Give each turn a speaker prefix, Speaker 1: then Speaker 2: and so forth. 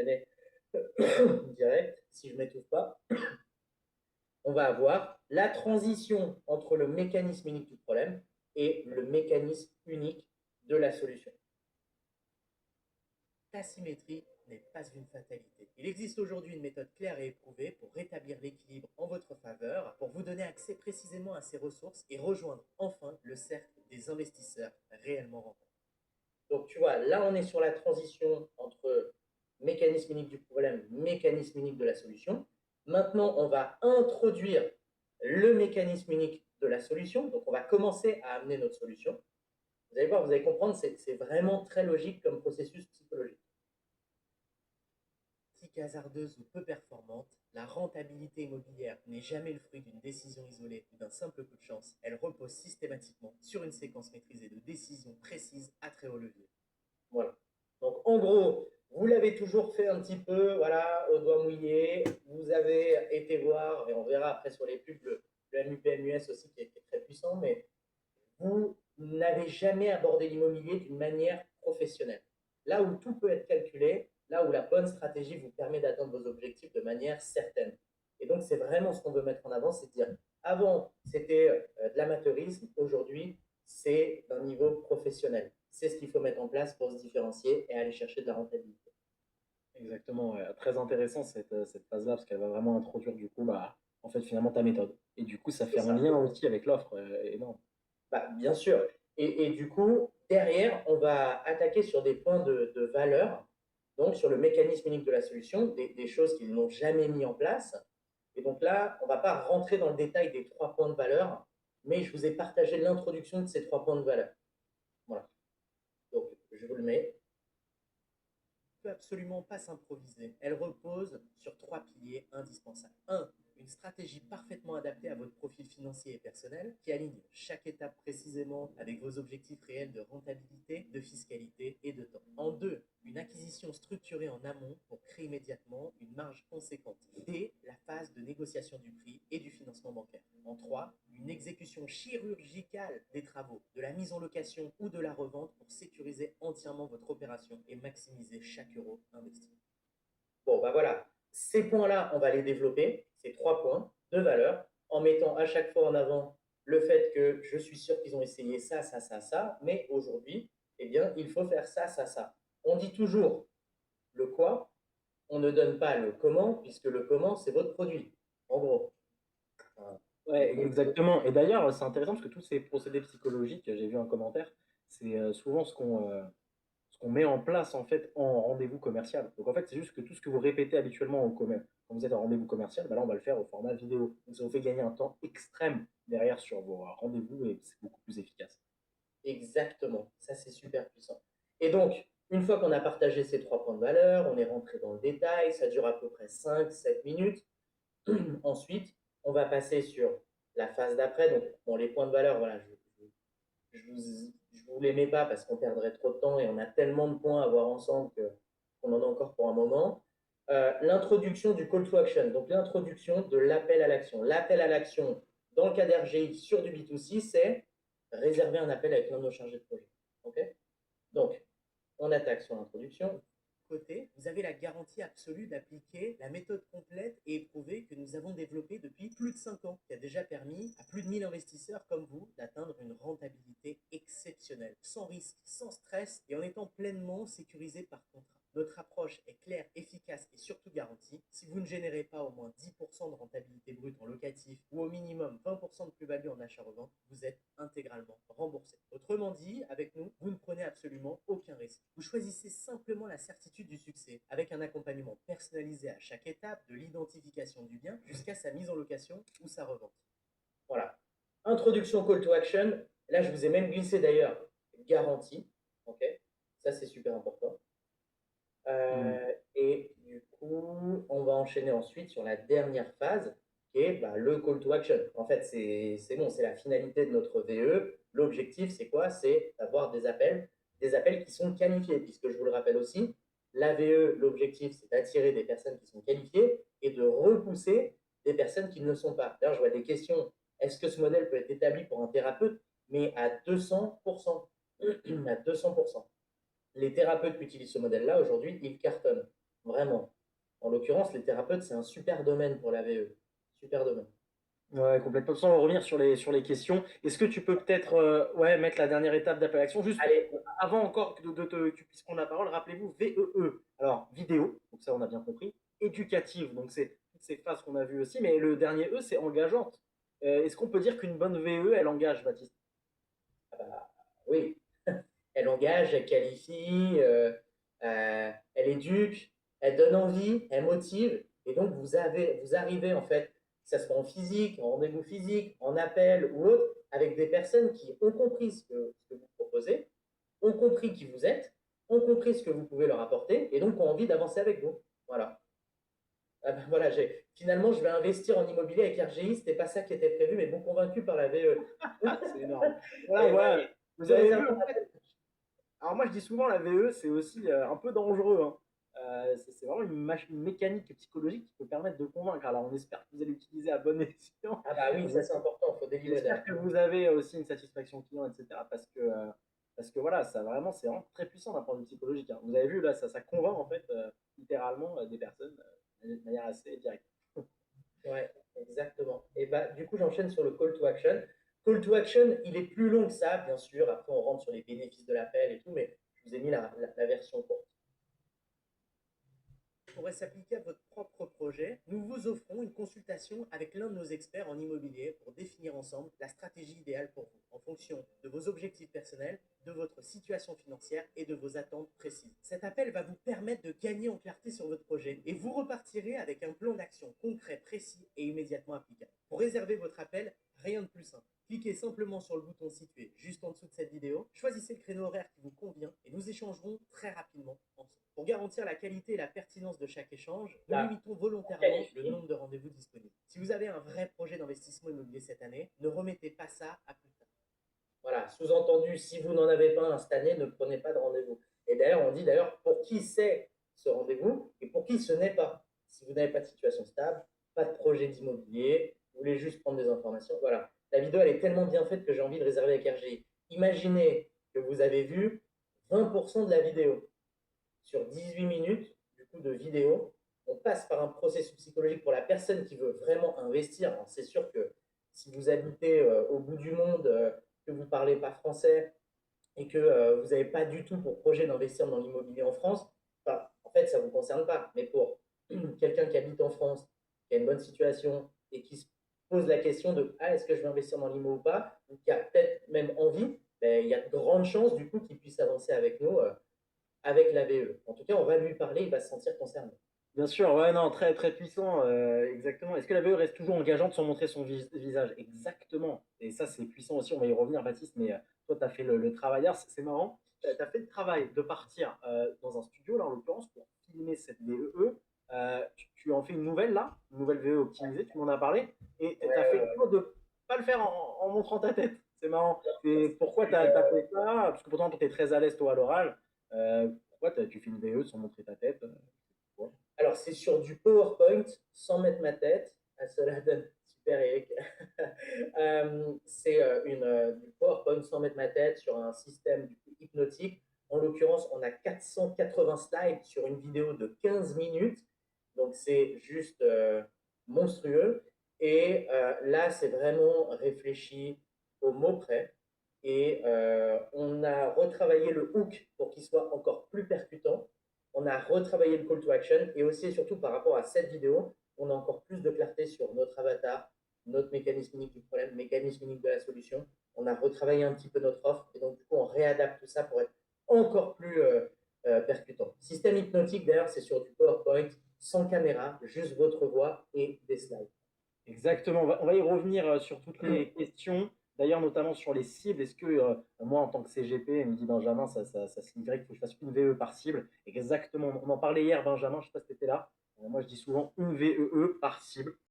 Speaker 1: enchaîner direct, si je ne m'étouffe pas, on va avoir la transition entre le mécanisme unique du problème et le mécanisme unique de la solution. La symétrie n'est pas une fatalité. Il existe aujourd'hui une méthode claire et éprouvée pour rétablir l'équilibre en votre faveur, pour vous donner accès précisément à ces ressources et rejoindre enfin le cercle des investisseurs réellement rentables. Donc tu vois, là on est sur la transition entre mécanisme unique du problème, mécanisme unique de la solution. Maintenant, on va introduire le mécanisme unique de la solution. Donc on va commencer à amener notre solution. Vous allez voir, vous allez comprendre, c'est vraiment très logique comme processus psychologique. Hasardeuse ou peu performante, la rentabilité immobilière n'est jamais le fruit d'une décision isolée ou d'un simple coup de chance. Elle repose systématiquement sur une séquence maîtrisée de décisions précises à très haut levier. Voilà. Donc en gros, vous l'avez toujours fait un petit peu, voilà, au doigt mouillé. Vous avez été voir, et on verra après sur les pubs, le MUPMUS aussi qui est très puissant, mais vous n'avez jamais abordé l'immobilier d'une manière professionnelle. Là où tout peut être calculé, là où la bonne stratégie vous permet d'atteindre vos objectifs de manière certaine. Et donc, c'est vraiment ce qu'on veut mettre en avant, c'est de dire, avant, c'était de l'amateurisme, aujourd'hui, c'est d'un niveau professionnel. C'est ce qu'il faut mettre en place pour se différencier et aller chercher de la rentabilité.
Speaker 2: Exactement, ouais. Très intéressant cette phase-là, parce qu'elle va vraiment introduire du coup, bah, en fait, finalement, ta méthode. Et du coup, ça
Speaker 1: C'est
Speaker 2: fait un
Speaker 1: ça.
Speaker 2: lien aussi avec l'offre énorme.
Speaker 1: Bah, bien sûr. Et du coup, derrière, on va attaquer sur des points de valeur, donc sur le mécanisme unique de la solution, des choses qu'ils n'ont jamais mis en place. Et donc là, on ne va pas rentrer dans le détail des 3 points de valeur, mais je vous ai partagé l'introduction de ces 3 points de valeur. Voilà. Donc, je vous le mets. Ne peut absolument pas s'improviser. Elle repose sur 3 piliers indispensables. Un, une stratégie parfaitement adaptée à votre profil financier et personnel qui aligne chaque étape précisément avec vos objectifs réels de rentabilité, de fiscalité et de temps. En deux, une acquisition structurée en amont pour créer immédiatement une marge conséquente dès la phase de négociation du prix et du financement bancaire. En trois, une exécution chirurgicale des travaux, de la mise en location ou de la revente pour sécuriser entièrement votre opération et maximiser chaque euro investi. Bon, ben voilà, ces points-là, on va les développer, ces 3 points de valeur, en mettant à chaque fois en avant le fait que je suis sûr qu'ils ont essayé ça, ça, ça, ça, mais aujourd'hui, eh bien, il faut faire ça, ça, ça. On dit toujours le quoi, on ne donne pas le comment, puisque le comment, c'est votre produit, en gros.
Speaker 2: Ouais, exactement. Et d'ailleurs, c'est intéressant parce que tous ces procédés psychologiques, j'ai vu un commentaire, c'est souvent ce qu'on met en place en fait en rendez-vous commercial. Donc en fait, c'est juste que tout ce que vous répétez habituellement quand vous êtes en rendez-vous commercial, bah là, on va le faire au format vidéo. Donc ça vous fait gagner un temps extrême derrière sur vos rendez-vous et c'est beaucoup plus efficace.
Speaker 1: Exactement, ça c'est super puissant. Et donc, une fois qu'on a partagé ces 3 points de valeur, on est rentré dans le détail, ça dure à peu près 5-7 minutes. Ensuite, on va passer sur la phase d'après. Donc, bon, les points de valeur, voilà, je vous les mets pas parce qu'on perdrait trop de temps et on a tellement de points à voir ensemble qu'on en a encore pour un moment. L'introduction du call to action, donc l'introduction de l'appel à l'action. L'appel à l'action dans le cas d'RGI sur du B2C, c'est réserver un appel avec l'un de nos chargés de projet. Okay, donc, on attaque sur l'introduction. Côté, vous avez la garantie absolue d'appliquer la méthode complète et éprouvée que nous avons développée depuis plus de 5 ans, qui a déjà permis à plus de 1000 investisseurs comme vous d'atteindre une rentabilité exceptionnelle, sans risque, sans stress et en étant pleinement sécurisé par contrat. Notre approche est claire, efficace et surtout garantie. Si vous ne générez pas au moins 10% de rentabilité brute en locatif ou au minimum 20% de plus-value en achat-revente, vous êtes intégralement remboursé. Autrement dit, avec nous, vous ne prenez absolument aucun risque. Vous choisissez simplement la certitude du succès avec un accompagnement personnalisé à chaque étape, de l'identification du bien jusqu'à sa mise en location ou sa revente. Voilà. Introduction call to action. Là, je vous ai même glissé d'ailleurs garantie. Ok. Ça, c'est super important.
Speaker 2: Mm.
Speaker 1: Et du coup, on va enchaîner ensuite sur la dernière phase, qui est bah, le call to action. En fait, c'est bon, c'est la finalité de notre VE. L'objectif, c'est quoi? C'est d'avoir des appels qui sont qualifiés, puisque je vous le rappelle aussi, la VE, l'objectif, c'est d'attirer des personnes qui sont qualifiées et de repousser des personnes qui ne le sont pas. D'ailleurs, je vois des questions. Est-ce que ce modèle peut être établi pour un thérapeute? Mais à 200%. À 200%. Les thérapeutes qui utilisent ce modèle-là, aujourd'hui, ils cartonnent. vraiment. En l'occurrence, les thérapeutes, c'est un super domaine pour la VE. Super domaine.
Speaker 2: Ouais, complètement. Sans revenir sur les questions, est-ce que tu peux peut-être ouais, mettre la dernière étape d'appel à l'action juste
Speaker 1: Allez,
Speaker 2: avant encore que tu puisses prendre la parole, rappelez-vous VEE. Alors, vidéo, donc ça on a bien compris. Éducative, donc c'est toutes ces phases qu'on a vues aussi, mais le dernier E, c'est engageante. Est-ce qu'on peut dire qu'une bonne VE, elle engage, Baptiste?
Speaker 1: ah bah, oui, elle engage, elle qualifie, elle éduque, elle donne envie, elle motive. Et donc, vous arrivez, en fait, que ce soit en physique, en rendez-vous physique, en appel ou autre, avec des personnes qui ont compris ce que vous proposez, ont compris qui vous êtes, ont compris ce que vous pouvez leur apporter, et donc ont envie d'avancer avec vous. Voilà. Ah ben voilà, finalement, je vais investir en immobilier avec RGI, c'était pas ça qui était prévu, mais bon convaincu par la VE.
Speaker 2: C'est énorme. Voilà,
Speaker 1: Et voilà,
Speaker 2: voilà.
Speaker 1: et
Speaker 2: Vous
Speaker 1: je
Speaker 2: avez
Speaker 1: réserve
Speaker 2: vu,
Speaker 1: mon
Speaker 2: en fait,
Speaker 1: appel.
Speaker 2: alors moi je dis souvent la VE, c'est aussi un peu dangereux, hein. C'est vraiment une mécanique psychologique qui peut permettre de convaincre. Alors on espère que vous allez l'utiliser à bon escient.
Speaker 1: Ah bah oui, ça c'est important, il faut délivrer
Speaker 2: J'espère
Speaker 1: derrière.
Speaker 2: que vous avez aussi une satisfaction client, etc. Parce que voilà, ça vraiment, c'est vraiment très puissant d'un point de vue psychologique, hein. Vous avez vu, là, ça convainc en fait littéralement des personnes de manière assez directe.
Speaker 1: Ouais, exactement. Et bah, du coup, j'enchaîne sur le call to action. Call to action, il est plus long que ça, bien sûr. Après, on rentre sur les bénéfices de l'appel et tout, mais je vous ai mis la version courte. Pourrait s'appliquer à votre propre projet, nous vous offrons une consultation avec l'un de nos experts en immobilier pour définir ensemble la stratégie idéale pour vous, en fonction de vos objectifs personnels, de votre situation financière et de vos attentes précises. Cet appel va vous permettre de gagner en clarté sur votre projet et vous repartirez avec un plan d'action concret, précis et immédiatement applicable. Pour réserver votre appel, rien de plus simple. Cliquez simplement sur le bouton situé juste en dessous de cette vidéo, choisissez le créneau horaire qui vous convient et nous échangerons très rapidement ensemble. Pour garantir la qualité et la pertinence de chaque échange, nous limitons volontairement le nombre de rendez-vous disponibles. Si vous avez un vrai projet d'investissement immobilier cette année, ne remettez pas ça à plus tard. Voilà, sous-entendu, si vous n'en avez pas un cette année, ne prenez pas de rendez-vous. Et d'ailleurs, on dit d'ailleurs pour qui c'est ce rendez-vous et pour qui ce n'est pas. Si vous n'avez pas de situation stable, pas de projet d'immobilier, vous voulez juste prendre des informations, voilà. La vidéo, elle est tellement bien faite que j'ai envie de réserver avec RGI. Imaginez que vous avez vu 20% de la vidéo sur 18 minutes du coup, de vidéo. On passe par un processus psychologique pour la personne qui veut vraiment investir. C'est sûr que si vous habitez au bout du monde, que vous ne parlez pas français et que vous n'avez pas du tout pour projet d'investir dans l'immobilier en France, enfin, en fait, ça ne vous concerne pas. Mais pour quelqu'un qui habite en France, qui a une bonne situation et qui se pose la question de ah, est-ce que je vais investir dans l'immo ou pas, ou qui a peut-être même envie, ben, il y a de grandes chances du coup qu'il puisse avancer avec nous avec la VE. En tout cas, on va lui parler, il va se sentir concerné.
Speaker 2: Bien sûr, ouais, non, très, très puissant, exactement. Est-ce que la VE reste toujours engageante sans montrer son visage? Exactement. Et ça, c'est puissant aussi, on va y revenir, Baptiste, mais toi, tu as fait le travail. Alors, c'est marrant, tu as fait le travail de partir dans un studio, là, en l'occurrence, pour filmer cette VE. Tu en fais une nouvelle, là, une nouvelle VE optimisée, tu m'en as parlé, et tu as fait le choix de ne pas le faire en montrant ta tête. C'est marrant. Et pourquoi tu as fait ça? Parce que pourtant, tu es très à l'aise, toi, à l'oral. Pourquoi tu fais une VE sans montrer ta tête? Alors, c'est sur du PowerPoint, sans mettre ma tête. Ah, cela donne super, Eric. C'est du PowerPoint sans mettre ma tête sur un système hypnotique. En l'occurrence, on a 480 slides sur une vidéo de 15 minutes. Donc, c'est juste monstrueux. Et là, c'est vraiment réfléchi au mot près. Et on a retravaillé le hook pour qu'il soit encore plus percutant. On a retravaillé le call to action et aussi et surtout par rapport à cette vidéo, on a encore plus de clarté sur notre avatar, notre mécanisme unique du problème, mécanisme unique de la solution. On a retravaillé un petit peu notre offre et donc du coup on réadapte tout ça pour être encore plus percutant. Système hypnotique d'ailleurs, c'est sur du PowerPoint, sans caméra, juste votre voix et des slides. Exactement, on va y revenir sur toutes les questions, d'ailleurs notamment sur les cibles. Est-ce que moi en tant que CGP, me dit Benjamin, ça signifierait qu'il faut que je fasse une VE par cible? Exactement, on en parlait hier Benjamin, je ne sais pas si tu étais là. Moi je dis souvent une VEE par cible.